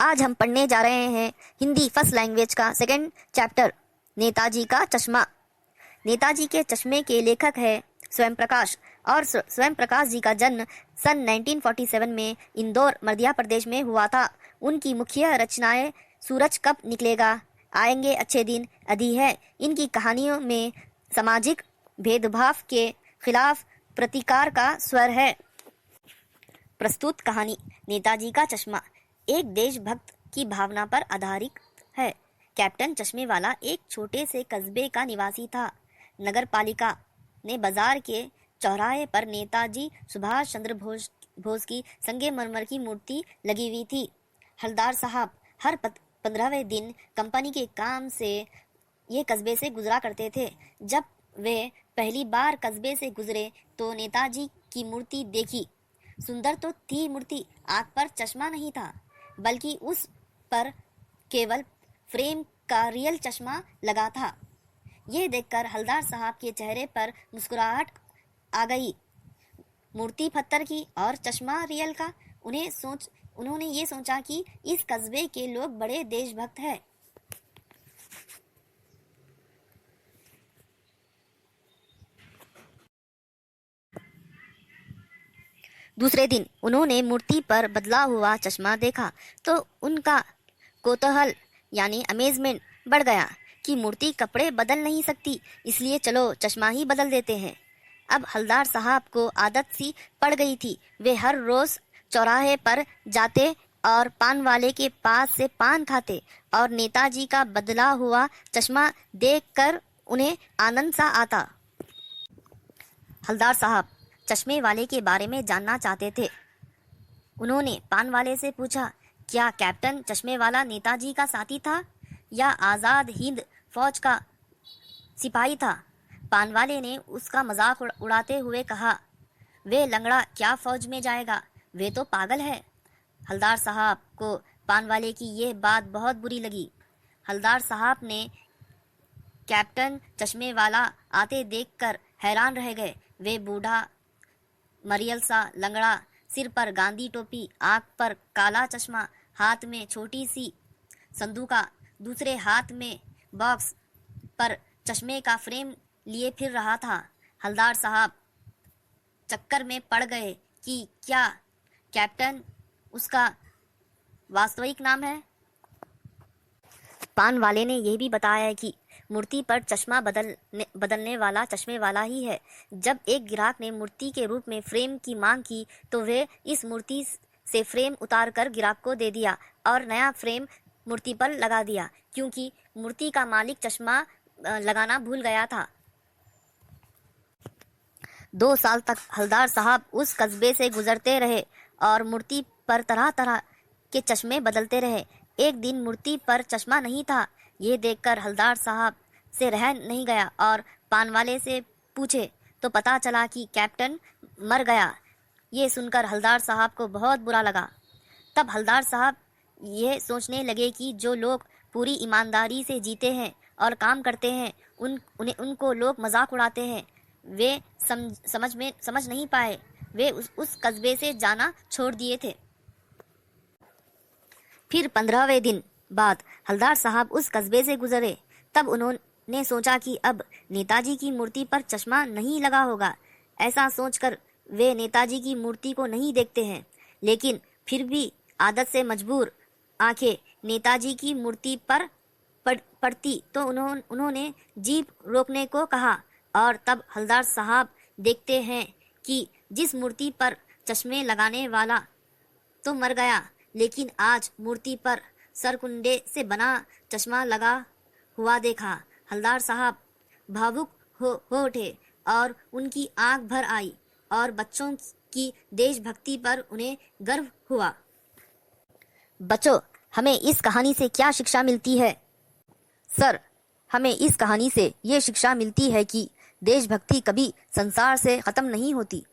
आज हम पढ़ने जा रहे हैं हिंदी फर्स्ट लैंग्वेज का सेकंड चैप्टर, नेताजी का चश्मा। नेताजी के चश्मे के लेखक है स्वयं प्रकाश, और स्वयं प्रकाश जी का जन्म सन 1947 में इंदौर मध्य प्रदेश में हुआ था। उनकी मुख्य रचनाएं सूरज कब निकलेगा, आएंगे अच्छे दिन आदि है। इनकी कहानियों में सामाजिक भेदभाव के खिलाफ प्रतिकार का स्वर है। प्रस्तुत कहानी नेताजी का चश्मा एक देशभक्त की भावना पर आधारित है। कैप्टन चश्मे वाला एक छोटे से कस्बे का निवासी था। नगर पालिका ने बाजार के चौराहे पर नेताजी सुभाष चंद्र बोस की संगमरमर की मूर्ति लगी हुई थी। हलदार साहब हर 15वें दिन कंपनी के काम से ये कस्बे से गुजरा करते थे। जब वे पहली बार कस्बे से गुजरे तो नेताजी की मूर्ति देखी। सुंदर तो थी मूर्ति, आंख पर चश्मा नहीं था, बल्कि उस पर केवल फ्रेम का रियल चश्मा लगा था। यह देखकर हलदार साहब के चेहरे पर मुस्कुराहट आ गई। मूर्ति पत्थर की और चश्मा रियल का। उन्होंने ये सोचा कि इस कस्बे के लोग बड़े देशभक्त हैं। दूसरे दिन उन्होंने मूर्ति पर बदला हुआ चश्मा देखा तो उनका कौतूहल यानी अमेजमेंट बढ़ गया कि मूर्ति कपड़े बदल नहीं सकती, इसलिए चलो चश्मा ही बदल देते हैं। अब हलदार साहब को आदत सी पड़ गई थी। वे हर रोज चौराहे पर जाते और पान वाले के पास से पान खाते और नेताजी का बदला हुआ चश्मा देखकर उन्हें आनंद सा आता। हलदार साहब चश्मे वाले के बारे में जानना चाहते थे। उन्होंने पान वाले से पूछा, क्या कैप्टन चश्मे वाला नेताजी का साथी था या आज़ाद हिंद फौज का सिपाही था? पान वाले ने उसका मजाक उड़ाते हुए कहा, वे लंगड़ा क्या फौज में जाएगा, वे तो पागल है। हलदार साहब को पान वाले की यह बात बहुत बुरी लगी। हलदार साहब ने कैप्टन चश्मे वाला आते देखकर हैरान रह गए। वे बूढ़ा मरियल सा लंगड़ा, सिर पर गांधी टोपी, आंख पर काला चश्मा, हाथ में छोटी सी संदूका, दूसरे हाथ में बॉक्स पर चश्मे का फ्रेम लिए फिर रहा था। हलदार साहब चक्कर में पड़ गए कि क्या कैप्टन उसका वास्तविक नाम है। पान वाले ने यह भी बताया कि मूर्ति पर चश्मा बदलने वाला चश्मे वाला ही है। जब एक ग्राहक ने मूर्ति के रूप में फ्रेम की मांग की तो वे इस मूर्ति से फ्रेम उतारकर ग्राहक को दे दिया और नया फ्रेम मूर्ति पर लगा दिया, क्योंकि मूर्ति का मालिक चश्मा लगाना भूल गया था। 2 साल तक हलदार साहब उस कस्बे से गुजरते रहे और मूर्ति पर तरह तरह के चश्मे बदलते रहे। एक दिन मूर्ति पर चश्मा नहीं था। ये देखकर हलदार साहब से रह नहीं गया और पान वाले से पूछे तो पता चला कि कैप्टन मर गया। ये सुनकर हलदार साहब को बहुत बुरा लगा। तब हलदार साहब ये सोचने लगे कि जो लोग पूरी ईमानदारी से जीते हैं और काम करते हैं उनको लोग मजाक उड़ाते हैं। वे समझ नहीं पाए। वे उस कस्बे से जाना छोड़ दिए थे। फिर 15वें दिन बाद हलदार साहब उस कस्बे से गुजरे। तब उन्होंने सोचा कि अब नेताजी की मूर्ति पर चश्मा नहीं लगा होगा। ऐसा सोचकर वे नेताजी की मूर्ति को नहीं देखते हैं, लेकिन फिर भी आदत से मजबूर आंखें नेताजी की मूर्ति पर पड़ती तो उन्होंने जीप रोकने को कहा। और तब हलदार साहब देखते हैं कि जिस मूर्ति पर चश्मे लगाने वाला तो मर गया, लेकिन आज मूर्ति पर सरकुंडे से बना चश्मा लगा हुआ देखा। हलदार साहब भावुक हो उठे और उनकी आंख भर आई और बच्चों की देशभक्ति पर उन्हें गर्व हुआ। बच्चों, हमें इस कहानी से क्या शिक्षा मिलती है? सर, हमें इस कहानी से ये शिक्षा मिलती है कि देशभक्ति कभी संसार से खत्म नहीं होती।